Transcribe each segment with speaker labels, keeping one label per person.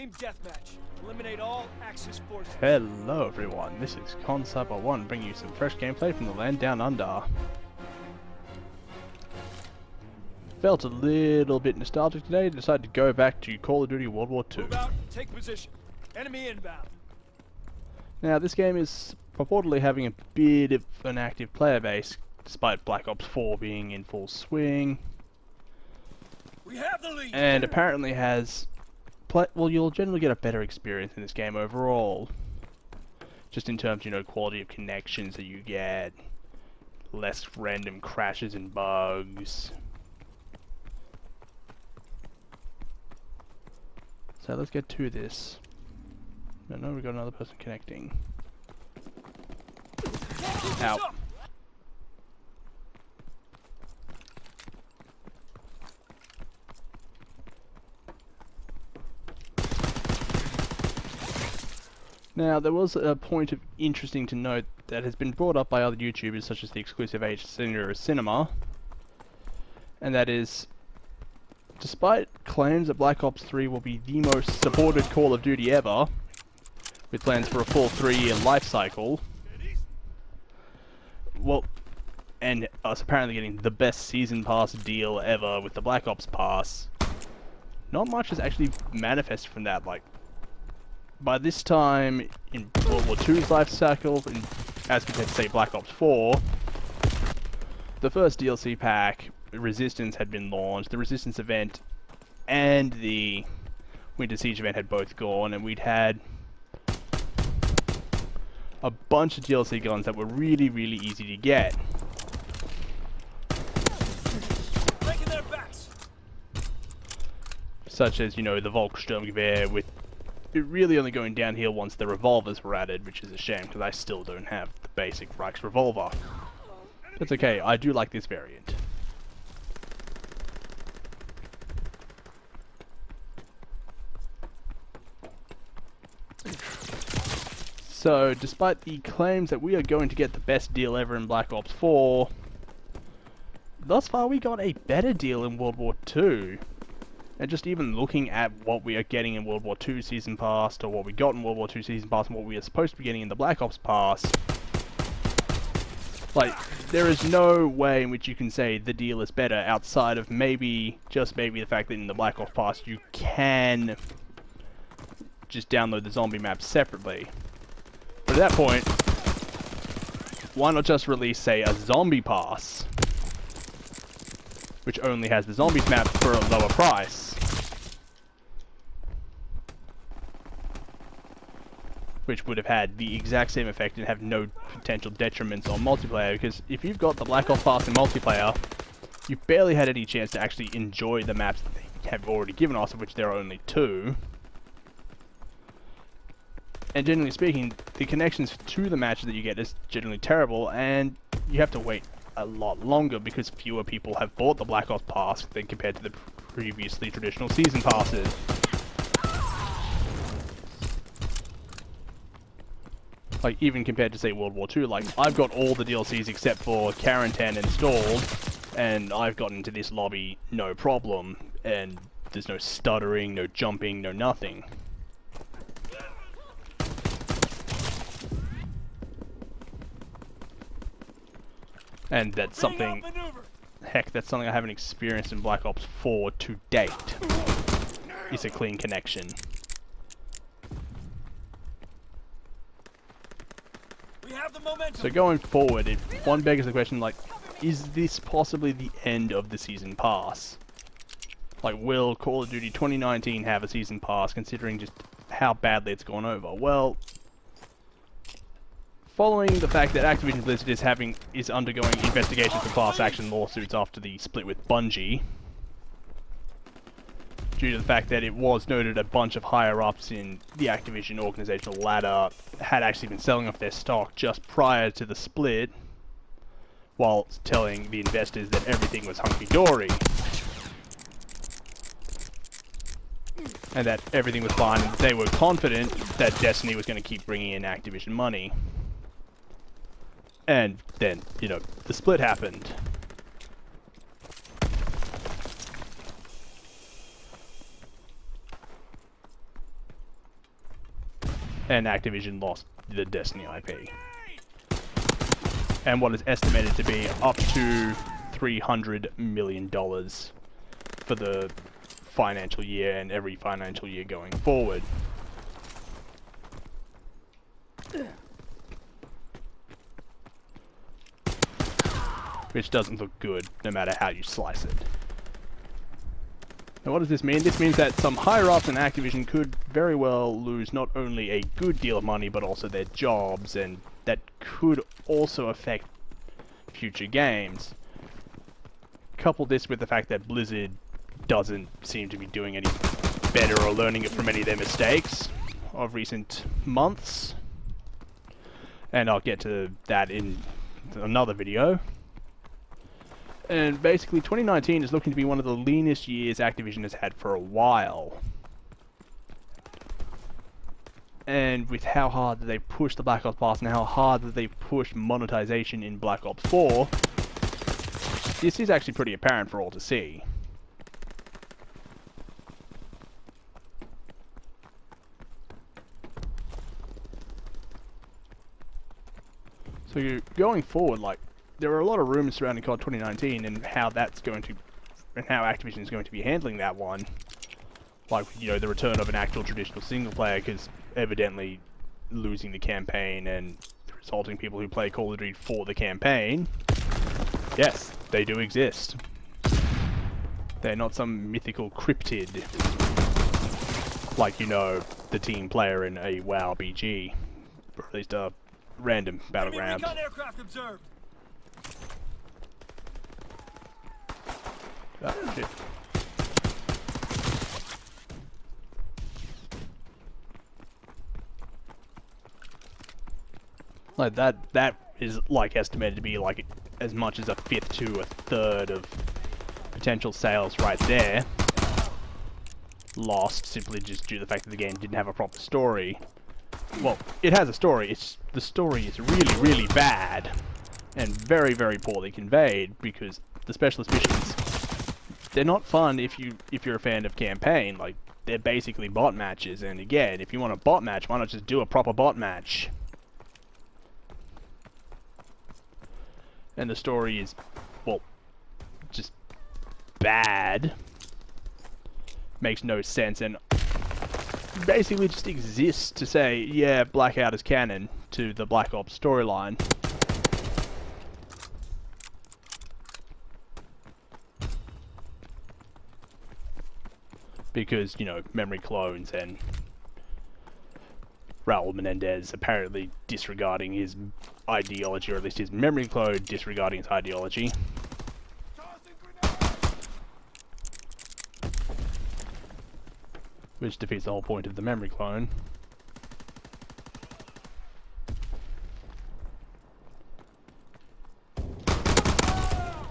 Speaker 1: Team deathmatch. Eliminate all Axis forces.
Speaker 2: Hello everyone, this is Concyber 1 bringing you some fresh gameplay from the land down under. Felt a little bit nostalgic today, decided to go back to Call of Duty World War II.
Speaker 1: Move out, take position. Enemy inbound.
Speaker 2: Now this game is purportedly having a bit of an active player base, despite Black Ops 4 being in full swing.
Speaker 1: We have the lead.
Speaker 2: And apparently has... well, you'll generally get a better experience in this game overall. Just in terms, you know, quality of connections that you get, less random crashes and bugs. So let's get to this. No, we've got another person connecting. Ow. Now, there was a point of interesting to note that has been brought up by other YouTubers, such as the exclusive age Senior Cinema, and that is, despite claims that Black Ops 3 will be the most supported Call of Duty ever, with plans for a full 3-year life cycle, well, and us apparently getting the best Season Pass deal ever with the Black Ops Pass, not much has actually manifested from that. Like, by this time in World War II's life cycle, as compared to say Black Ops 4, the first DLC pack, Resistance, had been launched. The Resistance event and the Winter Siege event had both gone, and we'd had a bunch of DLC guns that were really, really easy to get.
Speaker 1: Breaking their backs.
Speaker 2: Such as, you know, the Volkssturmgewehr, with it really only going downhill once the revolvers were added, which is a shame because I still don't have the basic Reichs revolver. That's okay, I do like this variant. So, despite the claims that we are going to get the best deal ever in Black Ops 4, thus far we got a better deal in World War II. And just even looking at what we are getting in World War II Season Pass, or what we got in World War II Season Pass, and what we are supposed to be getting in the Black Ops Pass, like, there is no way in which you can say the deal is better outside of maybe, just maybe, the fact that in the Black Ops Pass you can just download the zombie maps separately. But at that point, why not just release, say, a zombie pass, which only has the zombies map for a lower price? Which would have had the exact same effect and have no potential detriments on multiplayer, because if you've got the Black Ops Pass in multiplayer, you've barely had any chance to actually enjoy the maps that they have already given us, of which there are only 2. And generally speaking, the connections to the matches that you get is generally terrible, and you have to wait a lot longer because fewer people have bought the Black Ops Pass than compared to the previously traditional Season Passes. Like, even compared to, say, World War II, like, I've got all the DLCs except for Quarantine installed, and I've gotten into this lobby no problem, and there's no stuttering, no jumping, no nothing. And that's something, heck, that's something I haven't experienced in Black Ops 4 to date. It's a clean connection.
Speaker 1: We have the momentum.
Speaker 2: So going forward, one begs the question, like, is this possibly the end of the Season Pass? Like, will Call of Duty 2019 have a Season Pass, considering just how badly it's gone over? Well, following the fact that Activision Blizzard is undergoing investigations for class action lawsuits after the split with Bungie, due to the fact that it was noted a bunch of higher-ups in the Activision organizational ladder had actually been selling off their stock just prior to the split, while telling the investors that everything was hunky-dory, and that everything was fine, and they were confident that Destiny was going to keep bringing in Activision money. And then, you know, the split happened. and Activision lost the Destiny IP. And what is estimated to be up to $300 million for the financial year and every financial year going forward. Which doesn't look good, no matter how you slice it. Now what does this mean? This means that some higher-ups in Activision could very well lose not only a good deal of money, but also their jobs, and that could also affect future games. Couple this with the fact that Blizzard doesn't seem to be doing any better or learning it from any of their mistakes of recent months. And I'll get to that in another video. And basically 2019 is looking to be one of the leanest years Activision has had for a while. And with how hard that they pushed the Black Ops Pass and how hard that they pushed monetization in Black Ops 4, this is actually pretty apparent for all to see. So going forward, like, there are a lot of rumors surrounding COD 2019 and how that's going to, and how Activision is going to be handling that one. Like, you know, the return of an actual traditional single player, because evidently losing the campaign and resulting people who play Call of Duty for the campaign, yes, they do exist. They're not some mythical cryptid, like, you know, the team player in a WoW BG, or at least a random battleground.
Speaker 1: Enemy recon aircraft observed.
Speaker 2: Oh, shit. Like that is like estimated to be like as much as a fifth to a third of potential sales right there. Lost simply just due to the fact that the game didn't have a proper story. Well, it has a story. The story is really, really bad and very, very poorly conveyed, because the specialist missions, they're not fun if you're a fan of campaign. Like, they're basically bot matches, and again, if you want a bot match, why not just do a proper bot match? And the story is, well, just bad. Makes no sense, and basically just exists to say, yeah, Blackout is canon to the Black Ops storyline. Because, you know, memory clones and Raul Menendez apparently disregarding his ideology, or at least his memory clone disregarding his ideology. Which defeats the whole point of the memory clone.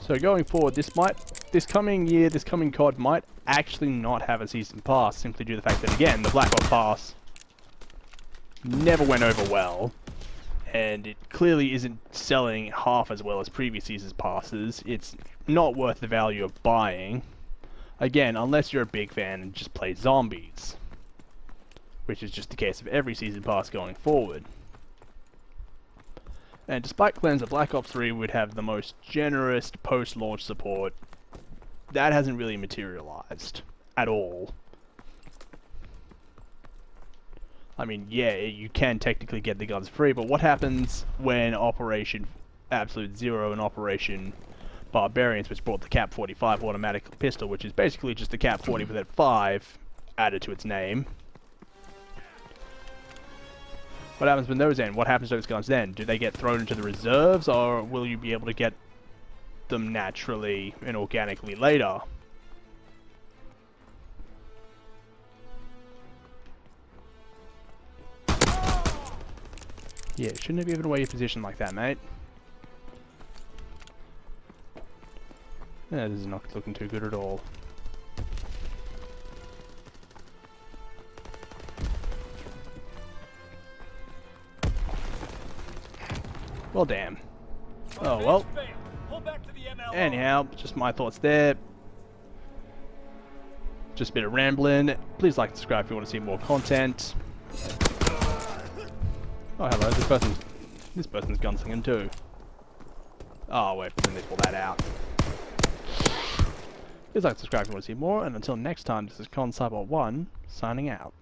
Speaker 2: So going forward, this coming COD might actually not have a season pass, simply due to the fact that, again, the Black Ops pass never went over well, and it clearly isn't selling half as well as previous season's passes. It's not worth the value of buying. Again, unless you're a big fan and just play zombies, which is just the case of every season pass going forward. And despite claims that Black Ops 3 would have the most generous post-launch support, that hasn't really materialized at all. I mean, yeah, you can technically get the guns free, but what happens when Operation Absolute Zero and Operation Barbarians, which brought the Cap 45 automatic pistol, which is basically just the Cap 40 with that 5 added to its name? What happens when those end? What happens to those guns then? Do they get thrown into the reserves, or will you be able to get them naturally and organically later? Yeah, shouldn't have given away your position like that, mate. Yeah, this is not looking too good at all. Well, damn. Oh, well. Anyhow, just my thoughts there. Just a bit of rambling. Please like and subscribe if you want to see more content. Oh, hello. This person's gunslinging too. Oh wait, then they pull that out. Please like, subscribe if you want to see more, and until next time, this is ConCyber1 signing out.